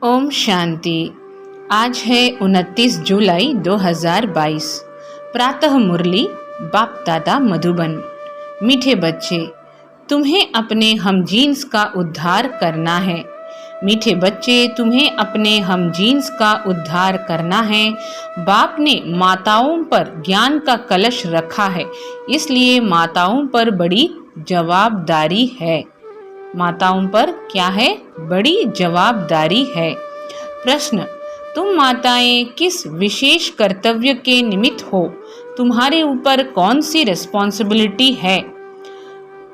ओम शांति। आज है 29 जुलाई 2022। प्रातः मुरली बाप दादा मधुबन। मीठे बच्चे, तुम्हें अपने हम जीन्स का उद्धार करना है। मीठे बच्चे, तुम्हें अपने हम जीन्स का उद्धार करना है। बाप ने माताओं पर ज्ञान का कलश रखा है, इसलिए माताओं पर बड़ी जवाबदारी है। माताओं पर क्या है? बड़ी जवाबदारी है। प्रश्न, तुम माताएं किस विशेष कर्तव्य के निमित्त हो? तुम्हारे ऊपर कौन सी रिस्पॉन्सिबिलिटी है?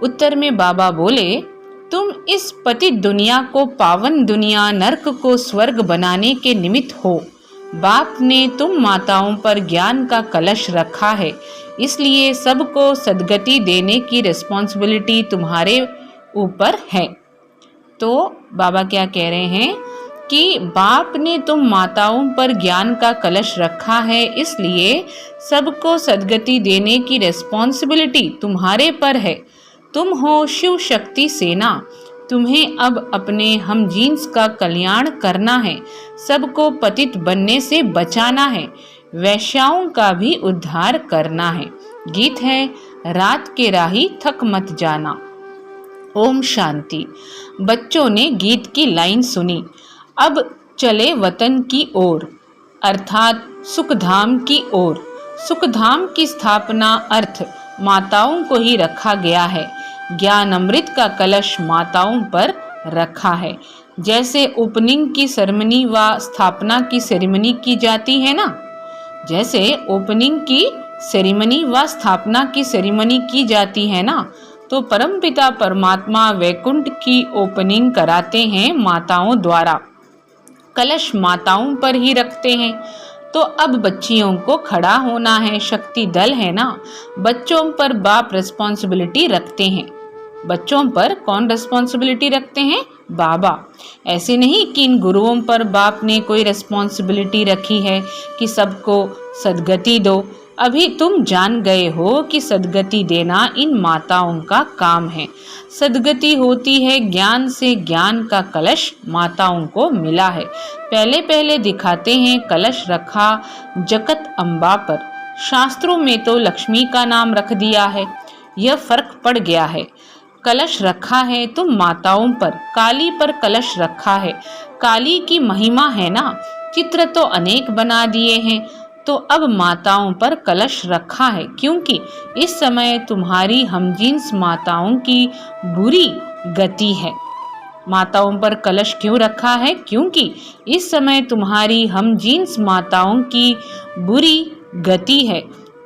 उत्तर में बाबा बोले, तुम इस पतित दुनिया को पावन दुनिया, नर्क को स्वर्ग बनाने के निमित्त हो। बाप ने तुम माताओं पर ज्ञान का कलश रखा है, इसलिए सबको सद्गति देने की रिस्पॉन्सिबिलिटी तुम्हारे ऊपर है। तो बाबा क्या कह रहे हैं कि बाप ने तुम माताओं पर ज्ञान का कलश रखा है, इसलिए सबको सद्गति देने की रिस्पॉन्सिबिलिटी तुम्हारे पर है। तुम हो शिव शक्ति सेना। तुम्हें अब अपने हम जीन्स का कल्याण करना है, सबको पतित बनने से बचाना है, वैश्याओं का भी उद्धार करना है। गीत है, रात के राही थक मत जाना। ओम शांति। बच्चों ने गीत की लाइन सुनी। अब चले वतन की ओर, अर्थात सुखधाम की ओर। सुखधाम की स्थापना अर्थ माताओं को ही रखा गया है। ज्ञान अमृत का कलश माताओं पर रखा है। जैसे ओपनिंग की सेरेमनी व स्थापना की सेरेमनी की जाती है ना, जैसे ओपनिंग की सेरेमनी व स्थापना की सेरेमनी की जाती है ना, तो परमपिता परमात्मा वैकुंठ की ओपनिंग कराते हैं माताओं द्वारा। कलश माताओं पर ही रखते हैं। तो अब बच्चियों को खड़ा होना है, शक्ति दल है ना। बच्चों पर बाप रिस्पॉन्सिबिलिटी रखते हैं। बच्चों पर कौन रिस्पॉन्सिबिलिटी रखते हैं? बाबा। ऐसे नहीं कि इन गुरुओं पर बाप ने कोई रिस्पॉन्सिबिलिटी रखी है कि सबको सद्गति दो। अभी तुम जान गए हो कि सद्गति देना इन माताओं का काम है। सद्गति होती है ज्ञान से। ज्ञान का कलश माताओं को मिला है। पहले पहले दिखाते हैं कलश रखा जगत अम्बा पर। शास्त्रों में तो लक्ष्मी का नाम रख दिया है, यह फर्क पड़ गया है। कलश रखा है तुम माताओं पर, काली पर कलश रखा है। काली की महिमा है ना, चित्र तो अनेक बना दिए हैं, तो अब माताओं पर कलश रखा है, क्योंकि इस समय तुम्हारी हमजीन्स माताओं की बुरी गति है। माताओं पर कलश क्यों रखा है? क्योंकि इस समय तुम्हारी हमजीन्स माताओं की बुरी गति है।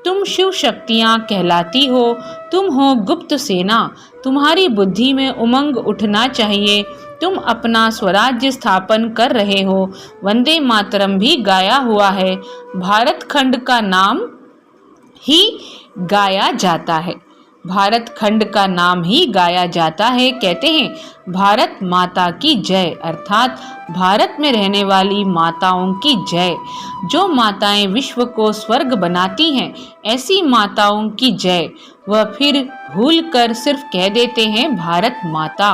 तुम शिव शक्तियाँ कहलाती हो, तुम हो गुप्त सेना। तुम्हारी बुद्धि में उमंग उठना चाहिए। तुम अपना स्वराज्य स्थापन कर रहे हो। वंदे मातरम भी गाया हुआ है। भारत खंड का नाम ही गाया जाता है। भारत खंड का नाम ही गाया जाता है। कहते हैं भारत माता की जय, अर्थात भारत में रहने वाली माताओं की जय। जो माताएं विश्व को स्वर्ग बनाती हैं, ऐसी माताओं की जय। वह फिर भूल कर सिर्फ कह देते हैं भारत माता।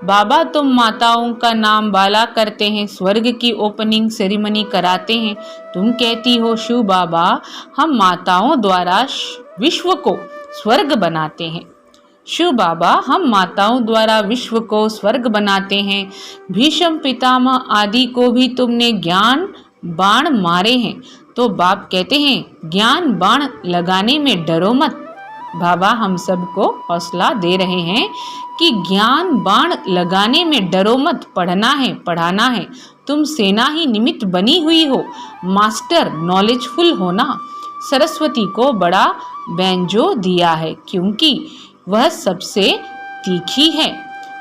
बाबा तुम माताओं का नाम बाला करते हैं, स्वर्ग की ओपनिंग सेरेमनी कराते हैं। तुम कहती हो शिव बाबा हम माताओं द्वारा विश्व को स्वर्ग बनाते हैं। शिव बाबा हम माताओं द्वारा विश्व को स्वर्ग बनाते हैं। भीष्म पितामह आदि को भी तुमने ज्ञान बाण मारे हैं। तो बाप कहते हैं ज्ञान बाण लगाने में डरो मत। बाबा हम सबको हौसला दे रहे हैं कि ज्ञान बाण लगाने में डरो मत। पढ़ना है, पढ़ाना है। तुम सेना ही निमित्त बनी हुई हो। मास्टर नॉलेजफुल होना। सरस्वती को बड़ा बैंजो दिया है, क्योंकि वह सबसे तीखी है।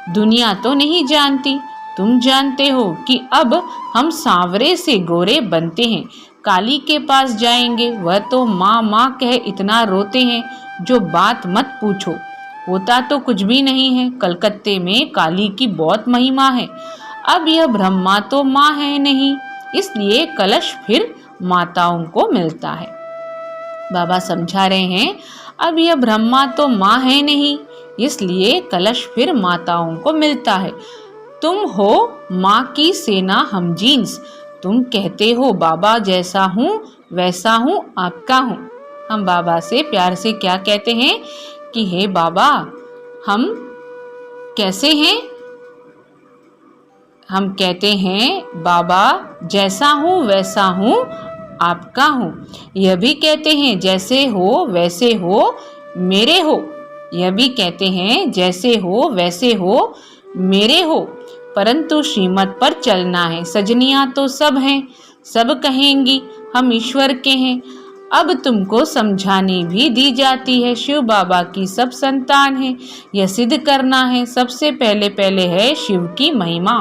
दुनिया तो नहीं जानती, तुम जानते हो कि अब हम सांवरे से गोरे बनते हैं। काली के पास जाएंगे, वह तो माँ माँ कह इतना रोते हैं, जो बात मत पूछो। होता तो कुछ भी नहीं है। कलकत्ते में काली की बहुत महिमा है। अब यह ब्रह्मा तो माँ है नहीं, इसलिए कलश फिर माताओं को मिलता है। बाबा समझा रहे हैं अब यह ब्रह्मा तो माँ है नहीं, इसलिए कलश फिर माताओं को मिलता है। तुम हो माँ की सेना हम जीन्स, तुम कहते हो बाबा जैसा हूँ वैसा हूँ आपका हूँ। हम बाबा से प्यार से क्या कहते हैं कि हे बाबा हम कैसे हैं? हम कहते हैं बाबा जैसा हूँ वैसा हूँ आपका हूँ। यह भी कहते हैं जैसे हो वैसे हो मेरे हो। यह भी कहते हैं जैसे हो वैसे हो मेरे हो, परंतु श्रीमत पर चलना है। सजनियाँ तो सब हैं, सब कहेंगी हम ईश्वर के हैं। अब तुमको समझानी भी दी जाती है, शिव बाबा की सब संतान है। यह सिद्ध करना है सबसे पहले है शिव की महिमा।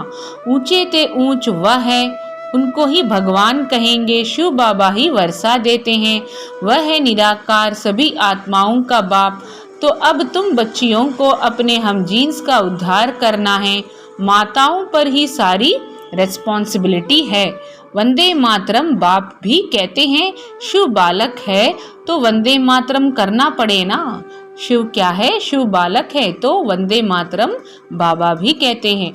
ऊंचे ते ऊंच वह है, उनको ही भगवान कहेंगे। शिव बाबा ही वर्षा देते हैं, वह है निराकार सभी आत्माओं का बाप। तो अब तुम बच्चियों को अपने हम जीन्स का उद्धार करना है। माताओं पर ही सारी रेस्पॉन्सिबिलिटी है। वंदे मातरम बाप भी कहते हैं, शिव बालक है तो वंदे मातरम करना पड़े ना। शिव क्या है? शिव बालक है तो वंदे मातरम बाबा भी कहते हैं।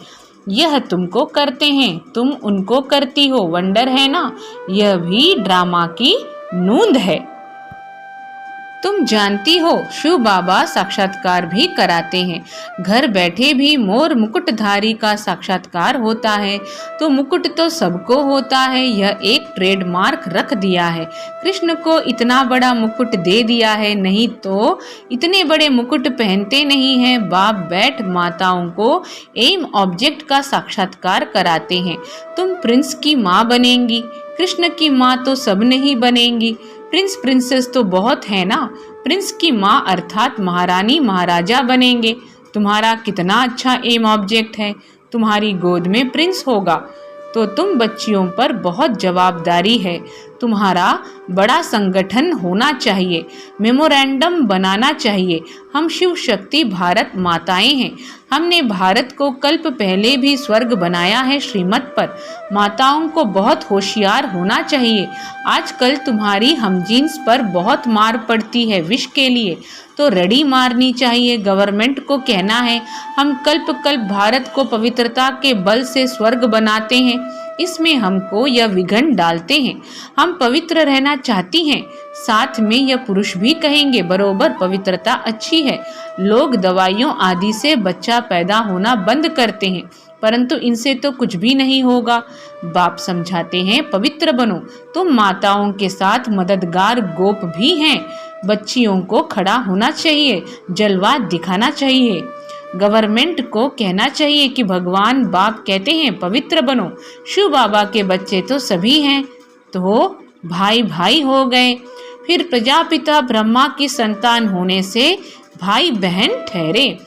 यह तुमको करते हैं, तुम उनको करती हो, वंडर है ना। यह भी ड्रामा की नूंद है। तुम जानती हो शिव बाबा साक्षात्कार भी कराते हैं। घर बैठे भी मोर मुकुटधारी का साक्षात्कार होता है। तो मुकुट तो सबको होता है, यह एक ट्रेडमार्क रख दिया है। कृष्ण को इतना बड़ा मुकुट दे दिया है, नहीं तो इतने बड़े मुकुट पहनते नहीं हैं। बाप बैठ माताओं को एम ऑब्जेक्ट का साक्षात्कार कराते हैं। तुम प्रिंस की माँ बनेंगी, कृष्ण की माँ तो सब नहीं बनेंगी। प्रिंस प्रिंसेस तो बहुत है ना। प्रिंस की माँ अर्थात महारानी महाराजा बनेंगे। तुम्हारा कितना अच्छा एम ऑब्जेक्ट है, तुम्हारी गोद में प्रिंस होगा। तो तुम बच्चियों पर बहुत जवाबदारी है। तुम्हारा बड़ा संगठन होना चाहिए, मेमोरेंडम बनाना चाहिए। हम शिव शक्ति भारत माताएं हैं। हमने भारत को कल्प पहले भी स्वर्ग बनाया है श्रीमत पर। माताओं को बहुत होशियार होना चाहिए। आजकल तुम्हारी हम जीन्स पर बहुत मार पड़ती है विष के लिए, तो रड़ी मारनी चाहिए। गवर्नमेंट को कहना है हम कल्प भारत को पवित्रता के बल से स्वर्ग बनाते हैं। इसमें हमको यह विघन डालते हैं। हम पवित्र रहना चाहती हैं। साथ में यह पुरुष भी कहेंगे बरोबर पवित्रता अच्छी है। लोग दवाइयों आदि से बच्चा पैदा होना बंद करते हैं, परंतु इनसे तो कुछ भी नहीं होगा। बाप समझाते हैं पवित्र बनो। तुम माताओं के साथ मददगार गोप भी हैं। बच्चियों को खड़ा होना चाहिए, जलवा दिखाना चाहिए। गवर्नमेंट को कहना चाहिए कि भगवान बाप कहते हैं पवित्र बनो। शिव बाबा के बच्चे तो सभी हैं, तो भाई भाई हो गए। फिर प्रजापिता ब्रह्मा की संतान होने से भाई बहन ठहरे।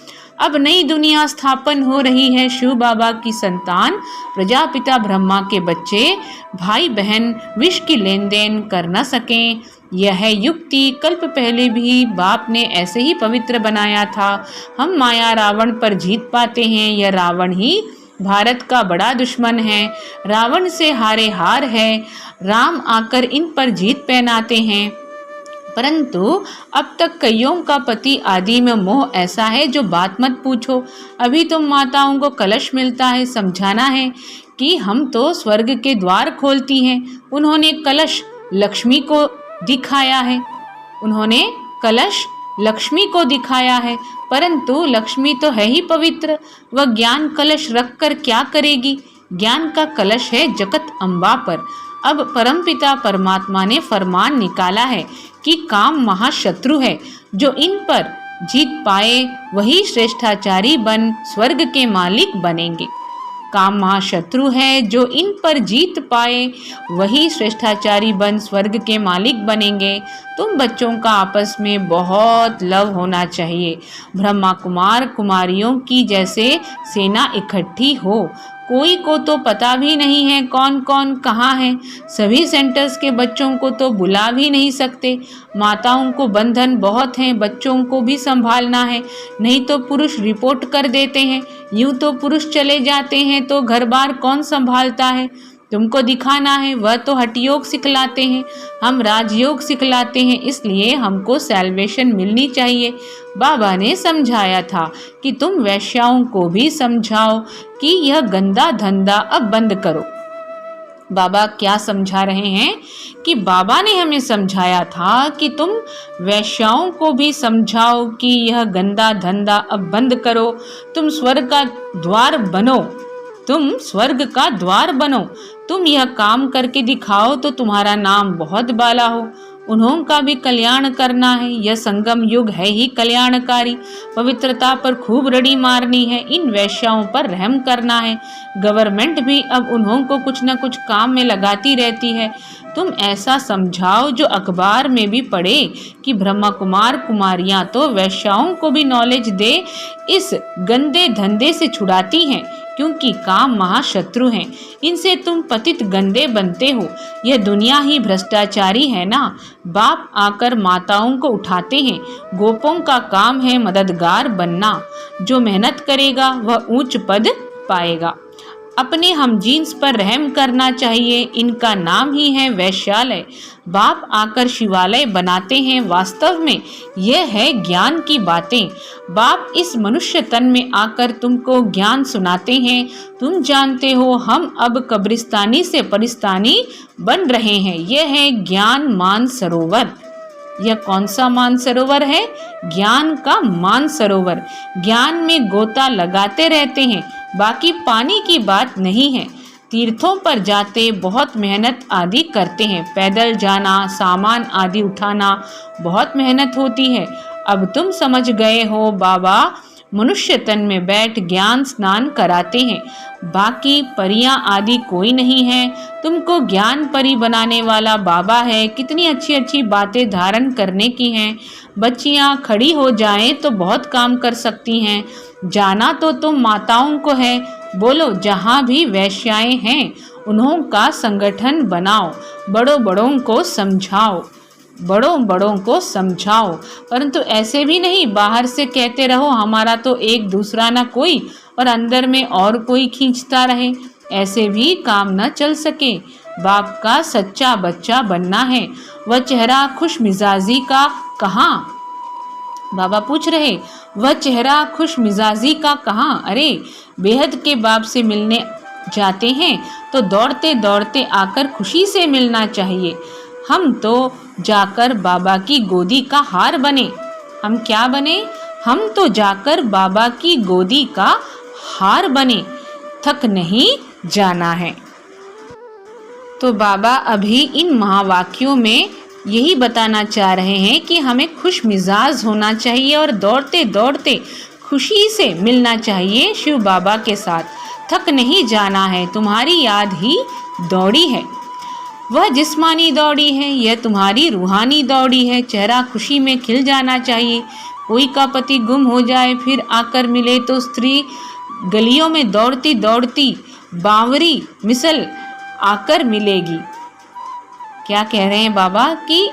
अब नई दुनिया स्थापन हो रही है। शिव बाबा की संतान प्रजापिता ब्रह्मा के बच्चे भाई बहन विष की लेन देन कर न सकें, यह है युक्ति। कल्प पहले भी बाप ने ऐसे ही पवित्र बनाया था। हम माया रावण पर जीत पाते हैं। यह रावण ही भारत का बड़ा दुश्मन है। रावण से हारे हार है। राम आकर इन पर जीत पहनाते हैं, परंतु अब तक कईयों का पति आदि में मोह ऐसा है जो बात मत पूछो। अभी तुम माताओं को कलश मिलता है, समझाना है कि हम तो स्वर्ग के द्वार खोलती हैं। उन्होंने कलश लक्ष्मी को दिखाया है, उन्होंने कलश लक्ष्मी को दिखाया है, परंतु लक्ष्मी तो है ही पवित्र। वह ज्ञान कलश रखकर क्या करेगी? ज्ञान का कलश है जगत अम्बा पर। अब परमपिता परमात्मा ने फरमान निकाला है कि काम महाशत्रु है। जो इन पर जीत पाए वही श्रेष्ठाचारी बन स्वर्ग के मालिक बनेंगे। काम महाशत्रु है, जो इन पर जीत पाए वही श्रेष्ठाचारी बन स्वर्ग के मालिक बनेंगे। तुम बच्चों का आपस में बहुत लव होना चाहिए। ब्रह्मा कुमार कुमारियों की जैसे सेना इकट्ठी हो। कोई को तो पता भी नहीं है कौन कौन कहाँ है। सभी सेंटर्स के बच्चों को तो बुला भी नहीं सकते। माताओं को बंधन बहुत हैं, बच्चों को भी संभालना है, नहीं तो पुरुष रिपोर्ट कर देते हैं। यूँ तो पुरुष चले जाते हैं तो घर बार कौन संभालता है। तुमको दिखाना है, वह तो हठयोग सिखलाते हैं, हम राजयोग सिखलाते हैं, इसलिए हमको सैल्वेशन मिलनी चाहिए। बाबा ने समझाया था कि तुम वैश्याओं को भी समझाओ कि यह गंदा धंधा अब बंद करो। बाबा क्या समझा रहे हैं कि बाबा ने हमें समझाया था कि तुम वैश्याओं को भी समझाओ कि यह गंदा धंधा अब बंद करो, तुम स्वर्ग का द्वार बनो, तुम स्वर्ग का द्वार बनो, तुम यह काम करके दिखाओ तो तुम्हारा नाम बहुत बाला हो। उन्हों का भी कल्याण करना है, यह संगम युग है ही कल्याणकारी। पवित्रता पर खूब रड़ी मारनी है, इन वैश्याओं पर रहम करना है। गवर्नमेंट भी अब उन्हों को कुछ न कुछ काम में लगाती रहती है। तुम ऐसा समझाओ जो अखबार में भी पढ़े कि ब्रह्मा कुमार कुमारियां तो वैश्याओं को भी नॉलेज दे, इस गंदे धंधे से छुड़ाती हैं, क्योंकि काम महाशत्रु हैं, इनसे तुम पतित गंदे बनते हो। यह दुनिया ही भ्रष्टाचारी है ना। बाप आकर माताओं को उठाते हैं, गोपों का काम है मददगार बनना, जो मेहनत करेगा वह ऊंच पद पाएगा। अपने हम जीन्स पर रहम करना चाहिए, इनका नाम ही है वैश्यालय। बाप आकर शिवालय बनाते हैं, वास्तव में यह है ज्ञान की बातें। बाप इस मनुष्य तन में आकर तुमको ज्ञान सुनाते हैं। तुम जानते हो हम अब कब्रिस्तानी से परिस्तानी बन रहे हैं। यह है ज्ञान मान सरोवर। यह कौन सा मान सरोवर है? ज्ञान का मान सरोवर। ज्ञान में गोता लगाते रहते हैं, बाकी पानी की बात नहीं है। तीर्थों पर जाते बहुत मेहनत आदि करते हैं, पैदल जाना, सामान आदि उठाना बहुत मेहनत होती है। अब तुम समझ गए हो, बाबा मनुष्य तन में बैठ ज्ञान स्नान कराते हैं, बाकी परियां आदि कोई नहीं है। तुमको ज्ञान परी बनाने वाला बाबा है। कितनी अच्छी अच्छी बातें धारण करने की हैं। बच्चियां खड़ी हो जाएं तो बहुत काम कर सकती हैं। जाना तो तुम माताओं को है। बोलो, जहाँ भी वैश्याएं हैं उन्हों का संगठन बनाओ, बड़ों बड़ों को समझाओ, बड़ों बड़ों को समझाओ। परंतु ऐसे भी नहीं बाहर से कहते रहो हमारा तो एक दूसरा ना कोई, और अंदर में और कोई खींचता रहे। ऐसे भी काम न चल सके। बाप का सच्चा बच्चा बनना है। वह चेहरा खुश मिजाजी का कहाँ? बाबा पूछ रहे, वह चेहरा खुश मिजाजी का कहाँ? अरे बेहद के बाप से मिलने जाते हैं तो दौड़ते दौड़ते आकर खुशी से मिलना चाहिए। हम तो जाकर बाबा की गोदी का हार बने। हम क्या बने? हम तो जाकर बाबा की गोदी का हार बने। थक नहीं जाना है। तो बाबा अभी इन महावाक्यों में यही बताना चाह रहे हैं कि हमें खुश मिजाज होना चाहिए और दौड़ते दौड़ते खुशी से मिलना चाहिए शिव बाबा के साथ। थक नहीं जाना है। तुम्हारी याद ही दौड़ी है, वह जिस्मानी दौड़ी है, यह तुम्हारी रूहानी दौड़ी है। चेहरा खुशी में खिल जाना चाहिए। कोई का पति गुम हो जाए फिर आकर मिले तो स्त्री गलियों में दौड़ती दौड़ती बावरी मिसल आकर मिलेगी। क्या कह रहे हैं बाबा कि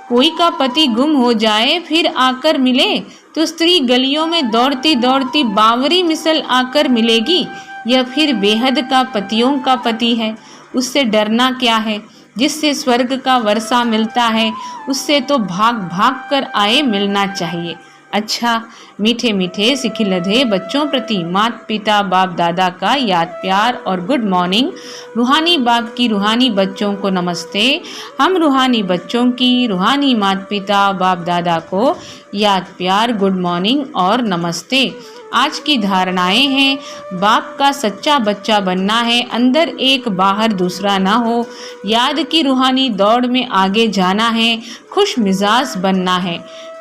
कोई का पति गुम हो जाए फिर आकर मिले तो स्त्री गलियों में दौड़ती दौड़ती बावरी मिसल आकर मिलेगी। यह फिर बेहद का पतियों का पति है। उससे डरना क्या है? जिससे स्वर्ग का वर्षा मिलता है उससे तो भाग भाग कर आए मिलना चाहिए। अच्छा, मीठे मीठे सिखिलधे बच्चों प्रति माता पिता बाप दादा का याद प्यार और गुड मॉर्निंग। रूहानी बाप की रूहानी बच्चों को नमस्ते। हम रूहानी बच्चों की रूहानी माता पिता बाप दादा को याद प्यार, गुड मॉर्निंग और नमस्ते। आज की धारणाएं हैं, बाप का सच्चा बच्चा बनना है, अंदर एक बाहर दूसरा ना हो। याद की रूहानी दौड़ में आगे जाना है, खुश मिजाज बनना है।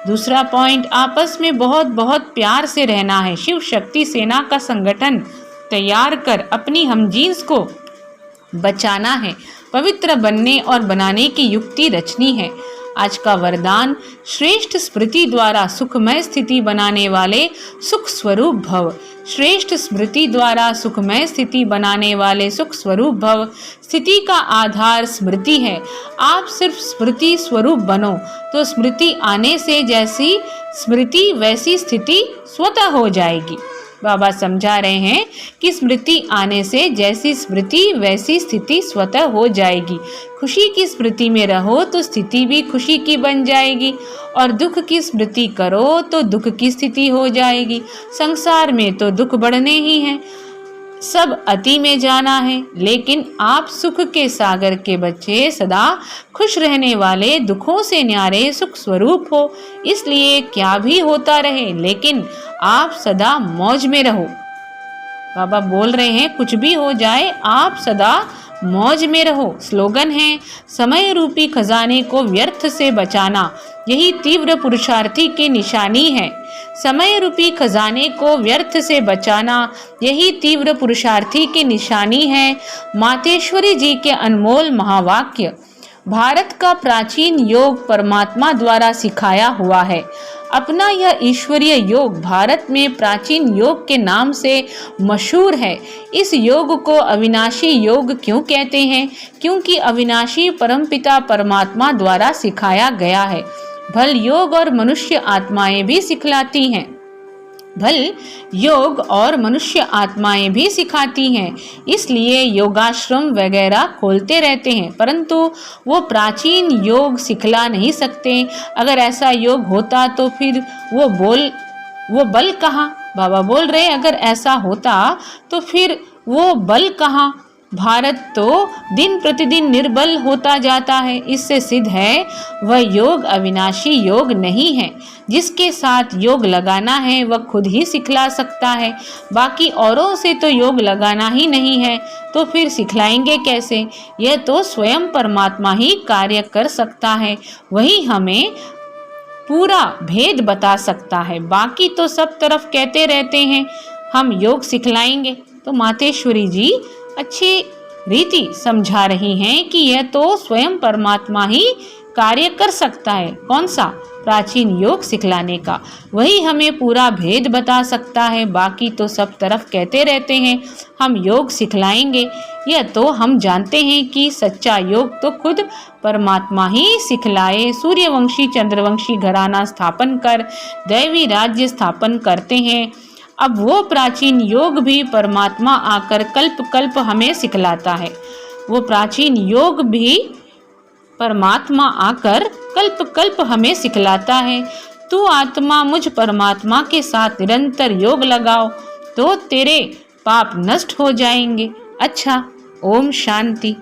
दूसरा पॉइंट, आपस में बहुत बहुत प्यार से रहना है। शिव शक्ति सेना का संगठन तैयार कर अपनी हमजीन्स को बचाना है। पवित्र बनने और बनाने की युक्ति रचनी है। आज का वरदान, श्रेष्ठ स्मृति द्वारा सुखमय स्थिति बनाने वाले सुख स्वरूप भव। श्रेष्ठ स्मृति द्वारा सुखमय स्थिति बनाने वाले सुख स्वरूप भव। स्थिति का आधार स्मृति है। आप सिर्फ स्मृति स्वरूप बनो तो स्मृति आने से जैसी स्मृति वैसी स्थिति स्वतः हो जाएगी। बाबा समझा रहे हैं कि स्मृति आने से जैसी स्मृति वैसी स्थिति स्वतः हो जाएगी। खुशी की स्मृति में रहो तो स्थिति भी खुशी की बन जाएगी, और दुख की स्मृति करो तो दुख की स्थिति हो जाएगी। संसार में तो दुख बढ़ने ही हैं, सब अति में जाना है, लेकिन आप सुख के सागर के बच्चे, सदा खुश रहने वाले, दुखों से न्यारे सुख स्वरूप हो। इसलिए क्या भी होता रहे लेकिन आप सदा मौज में रहो। बाबा बोल रहे हैं कुछ भी हो जाए आप सदा मौज में रहो। स्लोगन है समय रूपी खजाने को व्यर्थ से बचाना, यही तीव्र पुरुषार्थी की निशानी है। समय रूपी खजाने को व्यर्थ से बचाना, यही तीव्र पुरुषार्थी की निशानी है। मातेश्वरी जी के अनमोल महावाक्य। भारत का प्राचीन योग परमात्मा द्वारा सिखाया हुआ है। अपना यह ईश्वरीय योग भारत में प्राचीन योग के नाम से मशहूर है। इस योग को अविनाशी योग क्यों कहते हैं? क्योंकि अविनाशी परमपिता परमात्मा द्वारा सिखाया गया है। भल योग और मनुष्य आत्माएं भी सिखलाती हैं। भल योग और मनुष्य आत्माएं भी सिखाती हैं, इसलिए योगाश्रम वगैरह खोलते रहते हैं, परंतु वो प्राचीन योग सिखला नहीं सकते। अगर ऐसा योग होता तो फिर वो बल कहाँ? बाबा बोल रहे अगर ऐसा होता तो फिर वो बल कहाँ? भारत तो दिन प्रतिदिन निर्बल होता जाता है। इससे सिद्ध है वह योग अविनाशी योग नहीं है। जिसके साथ योग लगाना है वह खुद ही सिखला सकता है, बाकी औरों से तो योग लगाना ही नहीं है, तो फिर सिखलाएंगे कैसे? यह तो स्वयं परमात्मा ही कार्य कर सकता है, वही हमें पूरा भेद बता सकता है। बाकी तो सब तरफ कहते रहते हैं हम योग सिखलाएंगे। तो मातेश्वरी जी अच्छी रीति समझा रही हैं कि यह तो स्वयं परमात्मा ही कार्य कर सकता है। कौन सा? प्राचीन योग सिखलाने का। वही हमें पूरा भेद बता सकता है, बाकी तो सब तरफ कहते रहते हैं हम योग सिखलाएंगे। यह तो हम जानते हैं कि सच्चा योग तो खुद परमात्मा ही सिखलाए। सूर्यवंशी चंद्रवंशी घराना स्थापन कर दैवी राज्य स्थापन करते हैं। अब वो प्राचीन योग भी परमात्मा आकर कल्प कल्प हमें सिखलाता है। वो प्राचीन योग भी परमात्मा आकर कल्प कल्प हमें सिखलाता है। तू आत्मा मुझ परमात्मा के साथ निरंतर योग लगाओ तो तेरे पाप नष्ट हो जाएंगे। अच्छा, ओम शांति।